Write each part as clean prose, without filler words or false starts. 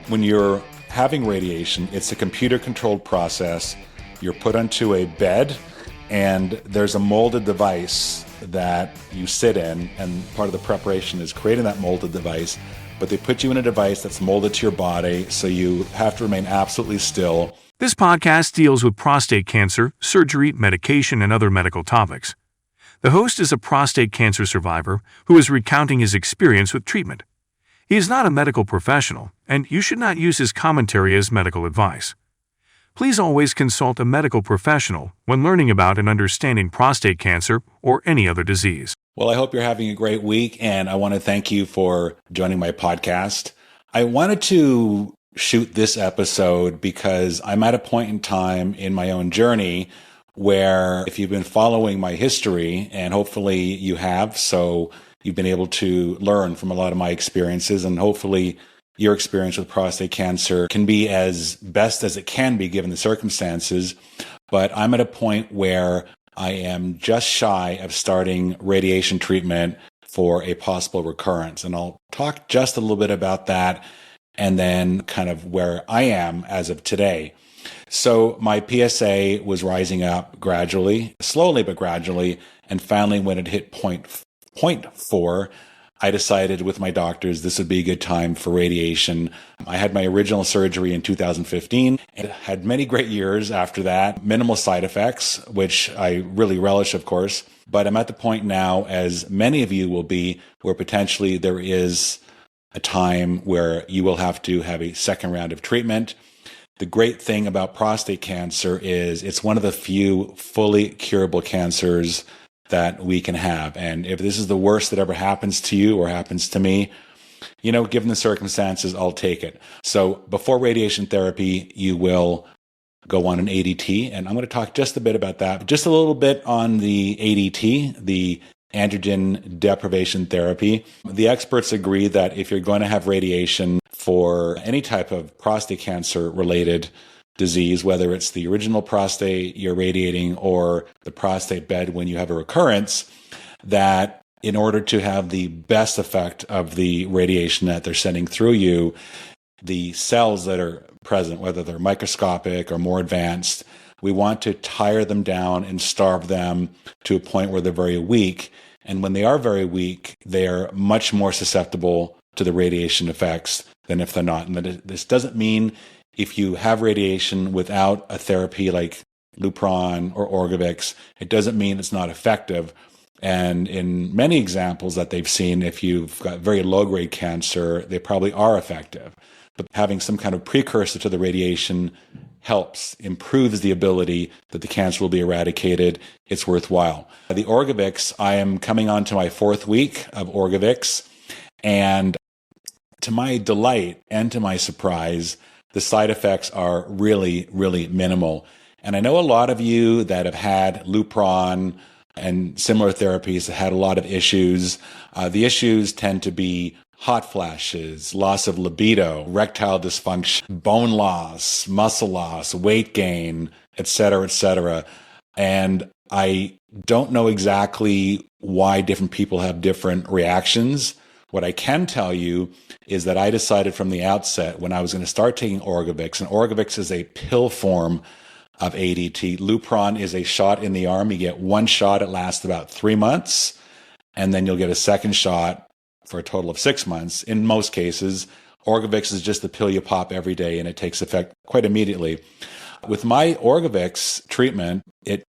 When you're having radiation, it's a computer-controlled process. You're put onto a bed, and there's a molded device that you sit in, and part of the preparation is creating that molded device. But they put you in a device that's molded to your body, so you have to remain absolutely still. This podcast deals with prostate cancer, surgery, medication, and other medical topics. The host is a prostate cancer survivor who is recounting his experience with treatment. He is not a medical professional, and you should not use his commentary as medical advice. Please always consult a medical professional when learning about and understanding prostate cancer or any other disease. Well, I hope you're having a great week, and I want to thank you for joining my podcast. I wanted to shoot this episode because I'm at a point in time in my own journey where, if you've been following my history, and hopefully you have, so you've been able to learn from a lot of my experiences, and hopefully your experience with prostate cancer can be as best as it can be given the circumstances. But I'm at a point where I am just shy of starting radiation treatment for a possible recurrence. And I'll talk just a little bit about that and then kind of where I am as of today. So my PSA was rising up gradually, slowly but gradually, and finally when it hit point 4, I decided with my doctors this would be a good time for radiation. I had my original surgery in 2015 and had many great years after that, minimal side effects, which I really relish, of course. But I'm at the point now, as many of you will be, where potentially there is a time where you will have to have a second round of treatment. The great thing about prostate cancer is it's one of the few fully curable cancers that we can have. And if this is the worst that ever happens to you or happens to me, given the circumstances, I'll take it. So before radiation therapy, you will go on an ADT. And I'm going to talk just a bit about that, just a little bit on the ADT, the androgen deprivation therapy. The experts agree that if you're going to have radiation for any type of prostate cancer related disease, whether it's the original prostate you're radiating or the prostate bed when you have a recurrence, that in order to have the best effect of the radiation that they're sending through you, the cells that are present, whether they're microscopic or more advanced, we want to tire them down and starve them to a point where they're very weak. And when they are very weak, they are much more susceptible to the radiation effects than if they're not. And this doesn't mean if you have radiation without a therapy like Lupron or Orgovyx, it doesn't mean it's not effective. And in many examples that they've seen, if you've got very low-grade cancer, they probably are effective. But having some kind of precursor to the radiation helps, improves the ability that the cancer will be eradicated. It's worthwhile. The Orgovyx, I am coming on to my 4th week of Orgovyx, and to my delight and to my surprise, the side effects are really, really minimal. And I know a lot of you that have had Lupron and similar therapies have had a lot of issues. The issues tend to be hot flashes, loss of libido, erectile dysfunction, bone loss, muscle loss, weight gain, etc., etc. And I don't know exactly why different people have different reactions. What I can tell you is that I decided from the outset when I was going to start taking Orgovyx, and Orgovyx is a pill form of ADT. Lupron is a shot in the arm. You get one shot, it lasts about 3 months, and then you'll get a second shot for a total of 6 months. In most cases, Orgovyx is just the pill you pop every day, and it takes effect quite immediately. With my Orgovyx treatment, it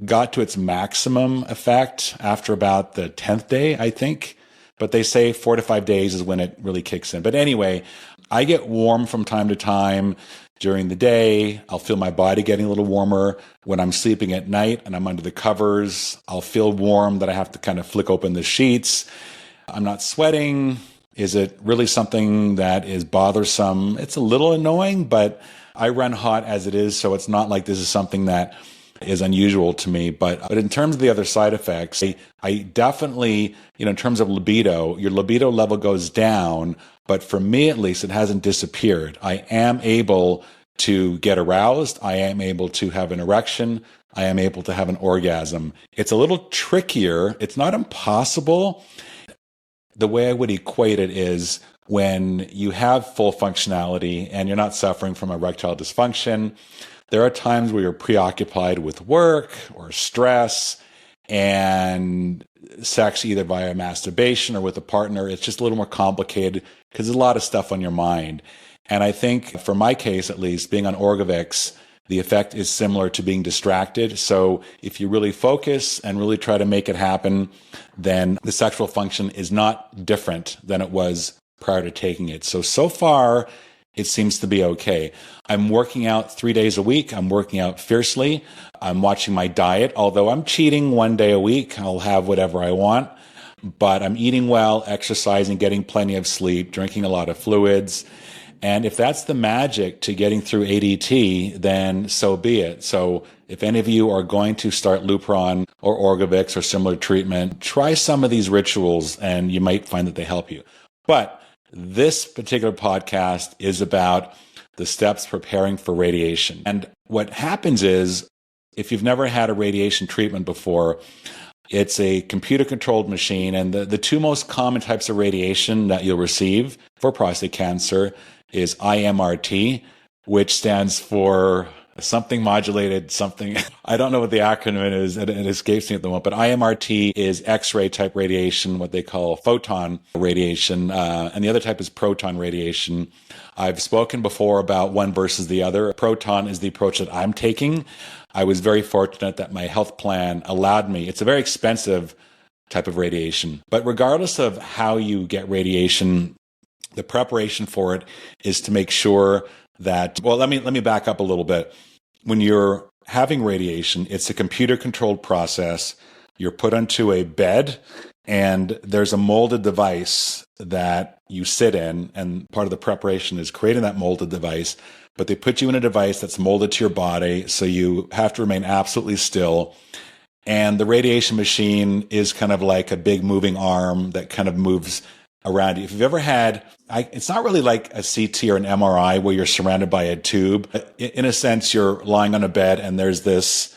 got to its maximum effect after about the 10th day, I think. But they say 4 to 5 days is when it really kicks in. But anyway, I get warm from time to time during the day. I'll feel my body getting a little warmer. When I'm sleeping at night and I'm under the covers, I'll feel warm that I have to kind of flick open the sheets. I'm not sweating. Is it really something that is bothersome? It's a little annoying, but I run hot as it is, so it's not like this is something that is unusual to me. But in terms of the other side effects, I definitely, in terms of libido, your libido level goes down, but for me at least, it hasn't disappeared. I am able to get aroused. I am able to have an erection. I am able to have an orgasm. It's a little trickier. It's not impossible. The way I would equate it is when you have full functionality and you're not suffering from erectile dysfunction, there are times where you're preoccupied with work or stress and sex, either via masturbation or with a partner. It's just a little more complicated because there's a lot of stuff on your mind. And I think, for my case at least, being on Orgovyx, the effect is similar to being distracted. So if you really focus and really try to make it happen, then the sexual function is not different than it was prior to taking it. So far, it seems to be okay. I'm working out 3 days a week. I'm working out fiercely. I'm watching my diet, although I'm cheating 1 day a week. I'll have whatever I want, but I'm eating well, exercising, getting plenty of sleep, drinking a lot of fluids. And if that's the magic to getting through ADT, then so be it. So if any of you are going to start Lupron or Orgovyx or similar treatment, try some of these rituals and you might find that they help you. But this particular podcast is about the steps preparing for radiation. And what happens is, if you've never had a radiation treatment before, it's a computer-controlled machine. And the two most common types of radiation that you'll receive for prostate cancer is IMRT, which stands for something modulated, something. I don't know what the acronym is. It escapes me at the moment. But IMRT is X-ray type radiation, what they call photon radiation. And the other type is proton radiation. I've spoken before about one versus the other. Proton is the approach that I'm taking. I was very fortunate that my health plan allowed me. It's a very expensive type of radiation. But regardless of how you get radiation, the preparation for it is to make sure that, well, let me back up a little bit. When you're having radiation, it's a computer-controlled process. You're put onto a bed, and there's a molded device that you sit in, and part of the preparation is creating that molded device. But they put you in a device that's molded to your body, so you have to remain absolutely still. And the radiation machine is kind of like a big moving arm that kind of moves around you. If you've ever had, it's not really like a CT or an MRI where you're surrounded by a tube. In a sense, you're lying on a bed and there's this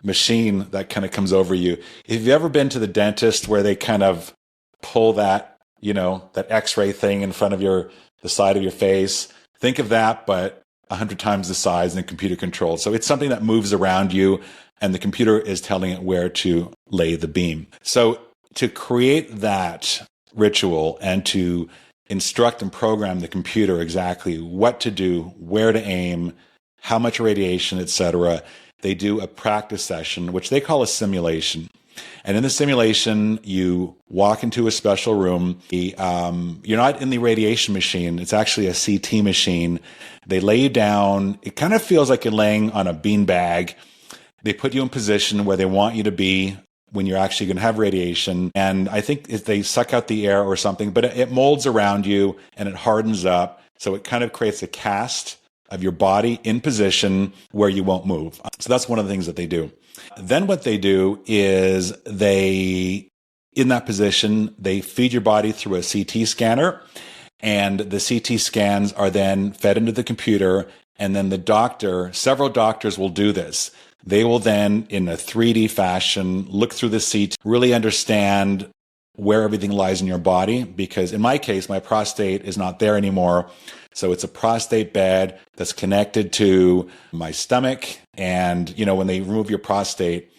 machine that kind of comes over you. If you've ever been to the dentist where they kind of pull that, that X-ray thing in front of the side of your face, think of that, but 100 times the size and computer controlled. So it's something that moves around you and the computer is telling it where to lay the beam. So to create that ritual and to instruct and program the computer exactly what to do, where to aim, how much radiation, etc., they do a practice session, which they call a simulation. And in the simulation, you walk into a special room. You're not in the radiation machine. It's actually a CT machine. They lay you down. It kind of feels like you're laying on a beanbag. They put you in position where they want you to be when you're actually going to have radiation. And I think they suck out the air or something, but it molds around you and it hardens up. So it kind of creates a cast of your body in position where you won't move. So that's one of the things that they do. Then what they do is in that position, they feed your body through a CT scanner, and the CT scans are then fed into the computer. And then several doctors will do this. They will then, in a 3D fashion, look through the CT, really understand where everything lies in your body. Because in my case, my prostate is not there anymore. So it's a prostate bed that's connected to my stomach. And, when they remove your prostate,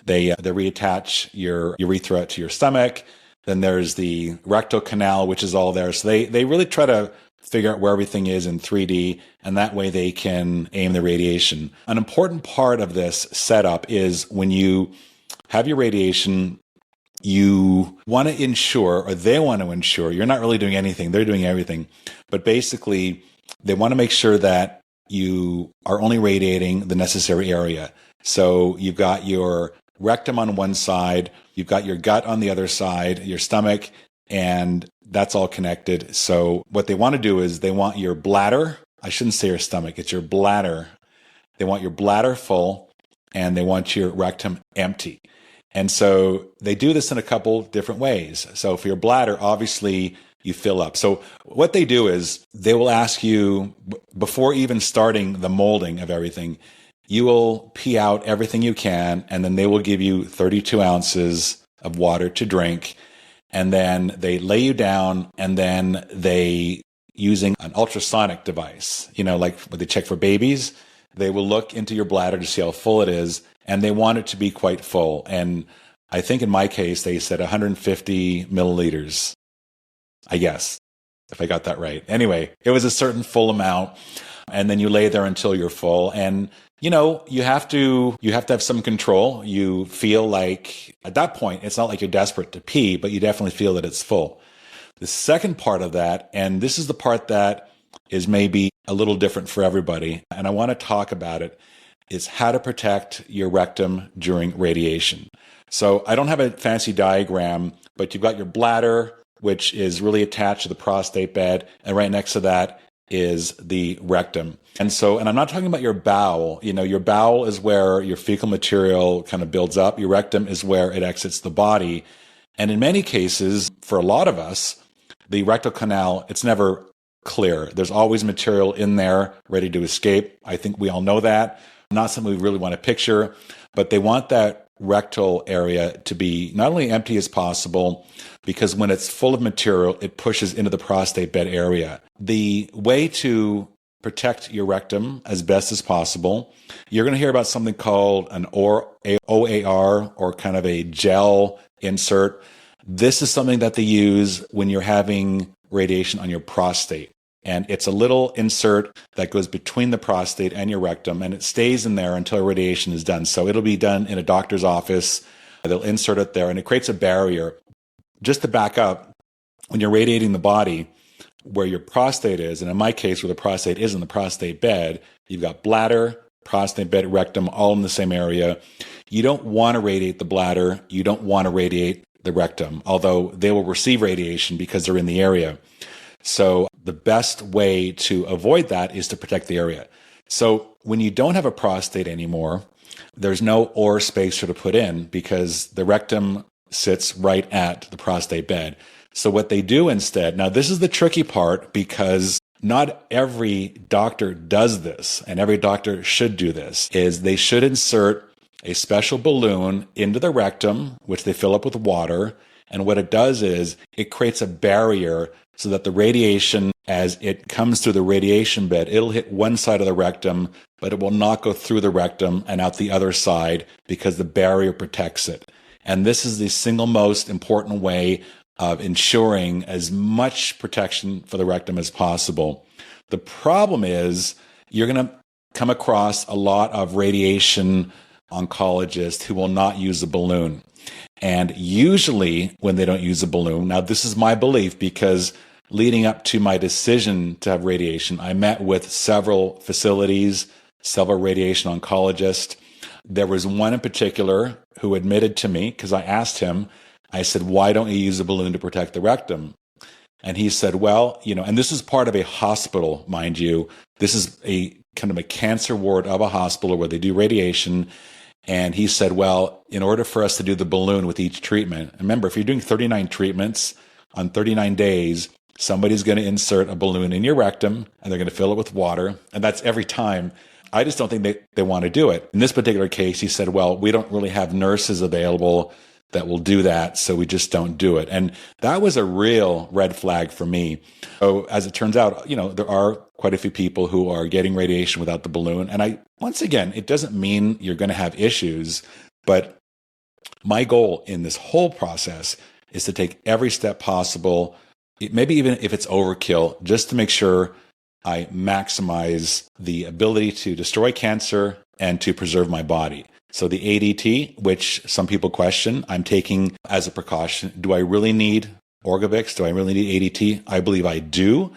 they reattach your urethra to your stomach. Then there's the rectal canal, which is all there. So they really try to figure out where everything is in 3D, and that way they can aim the radiation. An important part of this setup is when you have your radiation, you want to ensure, or they want to ensure, you're not really doing anything, they're doing everything. But basically, they want to make sure that you are only radiating the necessary area. So you've got your rectum on one side, you've got your gut on the other side, your stomach, and that's all connected. So what they want to do is they want your bladder, I shouldn't say your stomach, it's your bladder. They want your bladder full and they want your rectum empty. And so they do this in a couple different ways. So for your bladder, obviously you fill up. So what they do is they will ask you, before even starting the molding of everything, you will pee out everything you can, and then they will give you 32 ounces of water to drink. and then they lay you down, and then they, using an ultrasonic device, like when they check for babies, they will look into your bladder to see how full it is, and they want it to be quite full. And I think in my case, they said 150 milliliters, I guess, if I got that right. Anyway, it was a certain full amount, and then you lay there until you're full. And you have to have some control. You feel like at that point, it's not like you're desperate to pee, but you definitely feel that it's full. The second part of that, and this is the part that is maybe a little different for everybody, and I want to talk about it, is how to protect your rectum during radiation. So I don't have a fancy diagram, but you've got your bladder, which is really attached to the prostate bed, and right next to that is the rectum. And I'm not talking about your bowel. Your bowel is where your fecal material kind of builds up. Your rectum is where it exits the body. And in many cases, for a lot of us, the rectal canal, it's never clear. There's always material in there ready to escape. I think we all know that. Not something we really want to picture, but they want that rectal area to be not only empty as possible, because when it's full of material, it pushes into the prostate bed area. The way to protect your rectum as best as possible, you're going to hear about something called an OAR, or kind of a gel insert. This is something that they use when you're having radiation on your prostate. And it's a little insert that goes between the prostate and your rectum, and it stays in there until radiation is done. So it'll be done in a doctor's office. They'll insert it there, and it creates a barrier. Just to back up, when you're radiating the body, where your prostate is, and in my case, where the prostate is in the prostate bed, you've got bladder, prostate bed, rectum, all in the same area. You don't want to radiate the bladder. You don't want to radiate the rectum, although they will receive radiation because they're in the area. So the best way to avoid that is to protect the area. So when you don't have a prostate anymore, there's no OR spacer to put in because the rectum sits right at the prostate bed. So what they do instead, now this is the tricky part because not every doctor does this, and every doctor should do this, is they should insert a special balloon into the rectum, which they fill up with water. And what it does is it creates a barrier so that the radiation, as it comes through the radiation bed, it'll hit one side of the rectum, but it will not go through the rectum and out the other side because the barrier protects it. And this is the single most important way of ensuring as much protection for the rectum as possible. The problem is you're going to come across a lot of radiation oncologists who will not use a balloon. And usually when they don't use a balloon, now this is my belief because leading up to my decision to have radiation, I met with several facilities, several radiation oncologists. There was one in particular who admitted to me, because I asked him, I said, why don't you use a balloon to protect the rectum? And he said, well, and this is part of a hospital, mind you. This is a kind of a cancer ward of a hospital where they do radiation. And he said, well, in order for us to do the balloon with each treatment, remember, if you're doing 39 treatments on 39 days, somebody's going to insert a balloon in your rectum and they're going to fill it with water. And that's every time. I just don't think they want to do it. In this particular case, he said, well, we don't really have nurses available that will do that, so we just don't do it. And that was a real red flag for me. So as it turns out, there are quite a few people who are getting radiation without the balloon. And once again, it doesn't mean you're going to have issues, but my goal in this whole process is to take every step possible, maybe even if it's overkill, just to make sure I maximize the ability to destroy cancer and to preserve my body. So the ADT, which some people question, I'm taking as a precaution. Do I really need Orgovix? Do I really need ADT? I believe I do.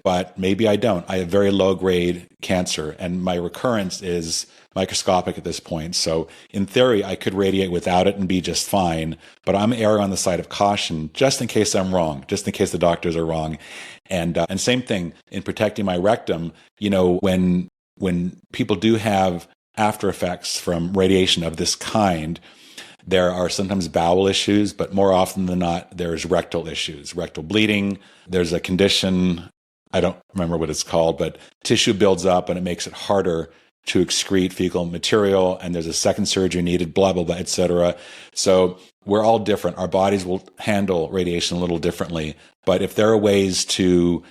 But maybe I don't. I have very low grade cancer and my recurrence is microscopic at this point. So in theory, I could radiate without it and be just fine, but I'm erring on the side of caution just in case I'm wrong, just in case the doctors are wrong. And same thing in protecting my rectum, when people do have after effects from radiation of this kind, there are sometimes bowel issues, but more often than not, there's rectal issues, rectal bleeding. There's a condition, I don't remember what it's called, but tissue builds up and it makes it harder to excrete fecal material, and there's a second surgery needed, blah, blah, blah, etc. So we're all different. Our bodies will handle radiation a little differently. But if there are ways to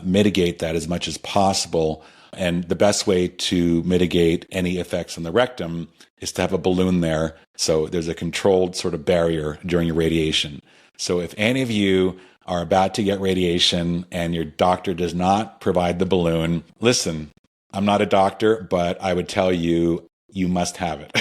mitigate that as much as possible, and the best way to mitigate any effects on the rectum is to have a balloon there. So there's a controlled sort of barrier during your radiation. So if any of you are about to get radiation and your doctor does not provide the balloon, listen, I'm not a doctor, but I would tell you, you must have it.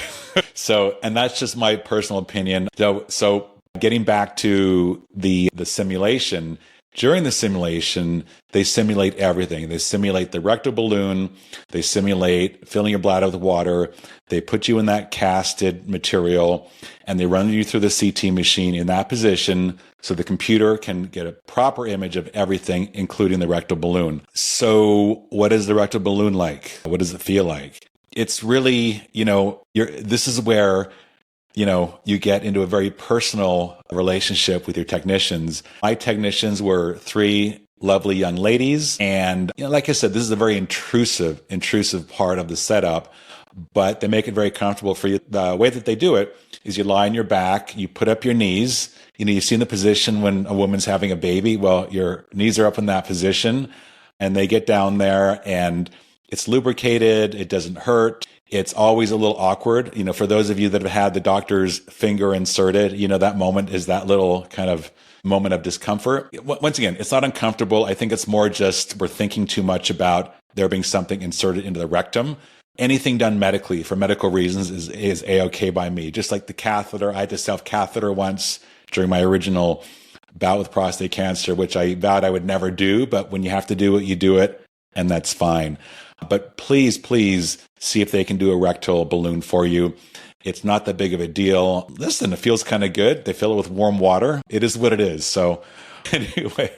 And that's just my personal opinion. So getting back to the simulation, during the simulation, they simulate everything. They simulate the rectal balloon. They simulate filling your bladder with water. They put you in that casted material, and they run you through the CT machine in that position so the computer can get a proper image of everything, including the rectal balloon. So what is the rectal balloon like? What does it feel like? It's really, this is where you get into a very personal relationship with your technicians. My technicians were 3 lovely young ladies. And like I said, this is a very intrusive part of the setup, but they make it very comfortable for you. The way that they do it is you lie on your back, you put up your knees. You've seen the position when a woman's having a baby. Well, your knees are up in that position, and they get down there, and it's lubricated. It doesn't hurt. It's always a little awkward. For those of you that have had the doctor's finger inserted, that moment is that little kind of moment of discomfort. Once again, it's not uncomfortable. I think it's more just we're thinking too much about there being something inserted into the rectum. Anything done medically for medical reasons is A-okay by me. Just like the catheter, I had to self-catheter once during my original bout with prostate cancer, which I vowed I would never do. But when you have to do it, you do it, and that's fine. But please see if they can do a rectal balloon for you. It's not that big of a deal. Listen, it feels kind of good. They fill it with warm water. It is what it is. So anyway,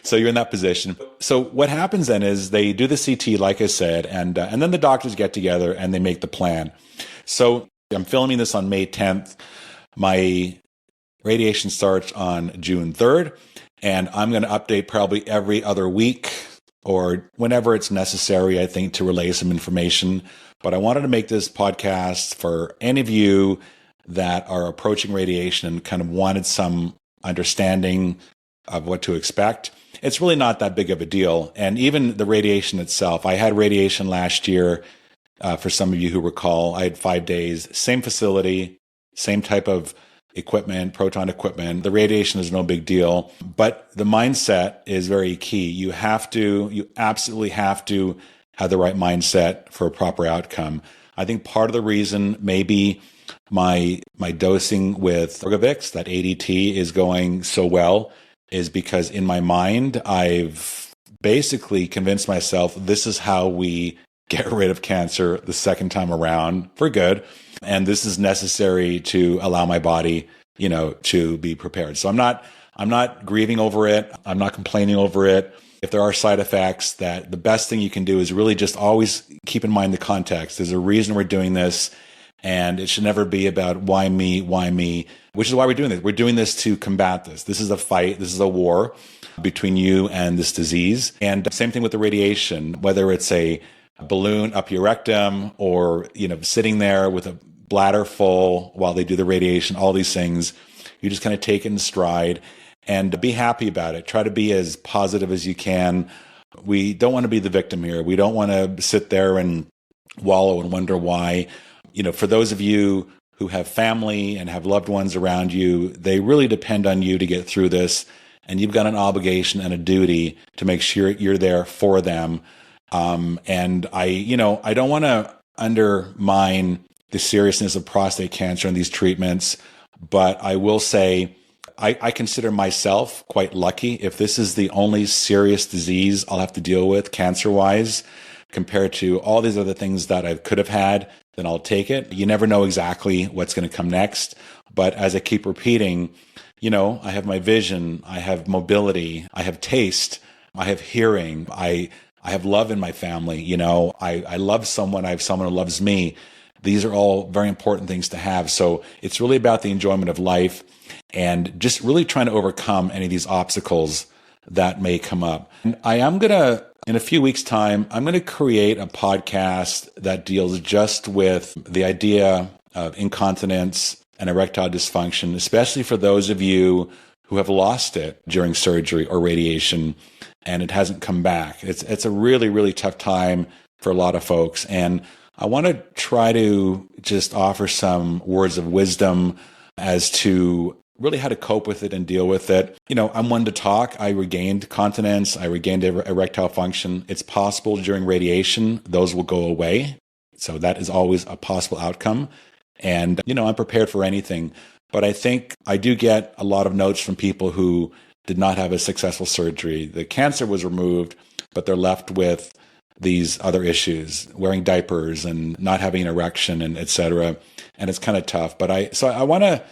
so you're in that position. So what happens then is they do the CT, like I said, and then the doctors get together and they make the plan. So I'm filming this on May 10th. My radiation starts on June 3rd, and I'm going to update probably every other week or whenever it's necessary, I think, to relay some information. But I wanted to make this podcast for any of you that are approaching radiation and kind of wanted some understanding of what to expect. It's really not that big of a deal. And even the radiation itself, I had radiation last year. For some of you who recall, I had 5 days, same facility, same type of equipment, proton equipment. The radiation is no big deal, but the mindset is very key. You absolutely have to have the right mindset for a proper outcome. I think part of the reason maybe my dosing with Orgovix, that ADT, is going so well is because in my mind, I've basically convinced myself this is how we get rid of cancer the second time around for good. And this is necessary to allow my body, to be prepared. So I'm not grieving over it. I'm not complaining over it. If there are side effects, that the best thing you can do is really just always keep in mind the context. There's a reason we're doing this, and it should never be about why me, which is why we're doing this. We're doing this to combat this. This is a fight. This is a war between you and this disease. And same thing with the radiation, whether it's a balloon up your rectum or, sitting there with a bladder full while they do the radiation, all these things, you just kind of take it in stride and be happy about it. Try to be as positive as you can. We don't want to be the victim here. We don't want to sit there and wallow and wonder why. For those of you who have family and have loved ones around you, they really depend on you to get through this. And you've got an obligation and a duty to make sure you're there for them. And I don't want to undermine the seriousness of prostate cancer and these treatments, but I will say I consider myself quite lucky. If this is the only serious disease I'll have to deal with cancer-wise, compared to all these other things that I could have had, then I'll take it. You never know exactly what's going to come next. But as I keep repeating, I have my vision, I have mobility, I have taste, I have hearing, I have love in my family. I love someone. I have someone who loves me. These are all very important things to have. So it's really about the enjoyment of life and just really trying to overcome any of these obstacles that may come up. And I am going to In a few weeks' time, I'm going to create a podcast that deals just with the idea of incontinence and erectile dysfunction, especially for those of you who have lost it during surgery or radiation and it hasn't come back. It's a really, really tough time for a lot of folks. And I want to try to just offer some words of wisdom as to really how to cope with it and deal with it. I'm one to talk. I regained continence. I regained erectile function. It's possible during radiation, those will go away. So that is always a possible outcome. And, I'm prepared for anything. But I think I do get a lot of notes from people who did not have a successful surgery. The cancer was removed, but they're left with these other issues, wearing diapers and not having an erection and et cetera. And it's kind of tough. But I want to,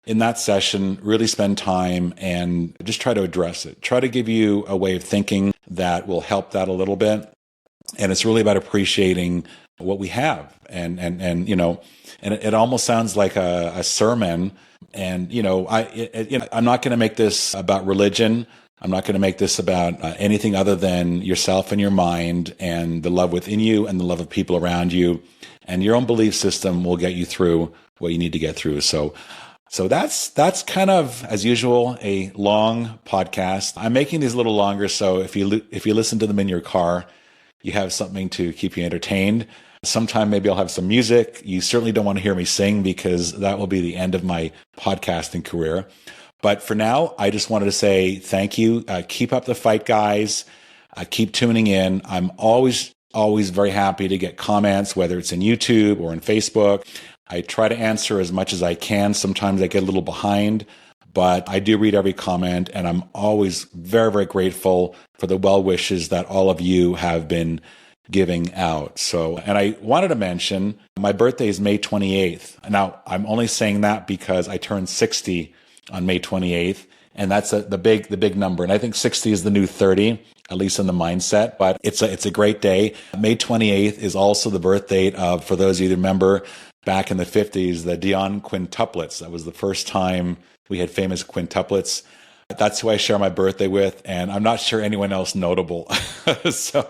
in that session, really spend time and just try to address it. Try to give you a way of thinking that will help that a little bit. And it's really about appreciating what we have. And it almost sounds like a sermon. And, I'm not going to make this about religion. I'm not going to make this about anything other than yourself and your mind and the love within you and the love of people around you. And your own belief system will get you through what you need to get through. So that's kind of, as usual, a long podcast. I'm making these a little longer, so if you listen to them in your car, you have something to keep you entertained. Sometime maybe I'll have some music. You certainly don't want to hear me sing because that will be the end of my podcasting career. But for now, I just wanted to say thank you. Keep up the fight, guys. Keep tuning in. I'm always very happy to get comments, whether it's in YouTube or in Facebook. I try to answer as much as I can. Sometimes I get a little behind, but I do read every comment, and I'm always very, very grateful for the well wishes that all of you have been giving out. So, and I wanted to mention my birthday is May 28th. Now, I'm only saying that because I turned 60 on May 28th, and that's the big number. And I think 60 is the new 30, at least in the mindset. But it's a great day. May 28th is also the birth date of, for those of you who remember, back in the 50s, the Dion quintuplets. That was the first time we had famous quintuplets. That's who I share my birthday with, and I'm not sure anyone else notable. So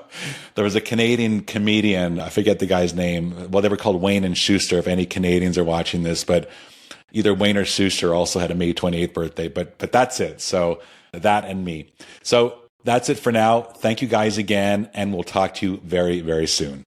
there was a Canadian comedian, I forget the guy's name. Well, they were called Wayne and Schuster, if any Canadians are watching this, but either Wayne or Schuster also had a May 28th birthday, but that's it. So that and me. So that's it for now. Thank you guys again, and we'll talk to you very, very soon.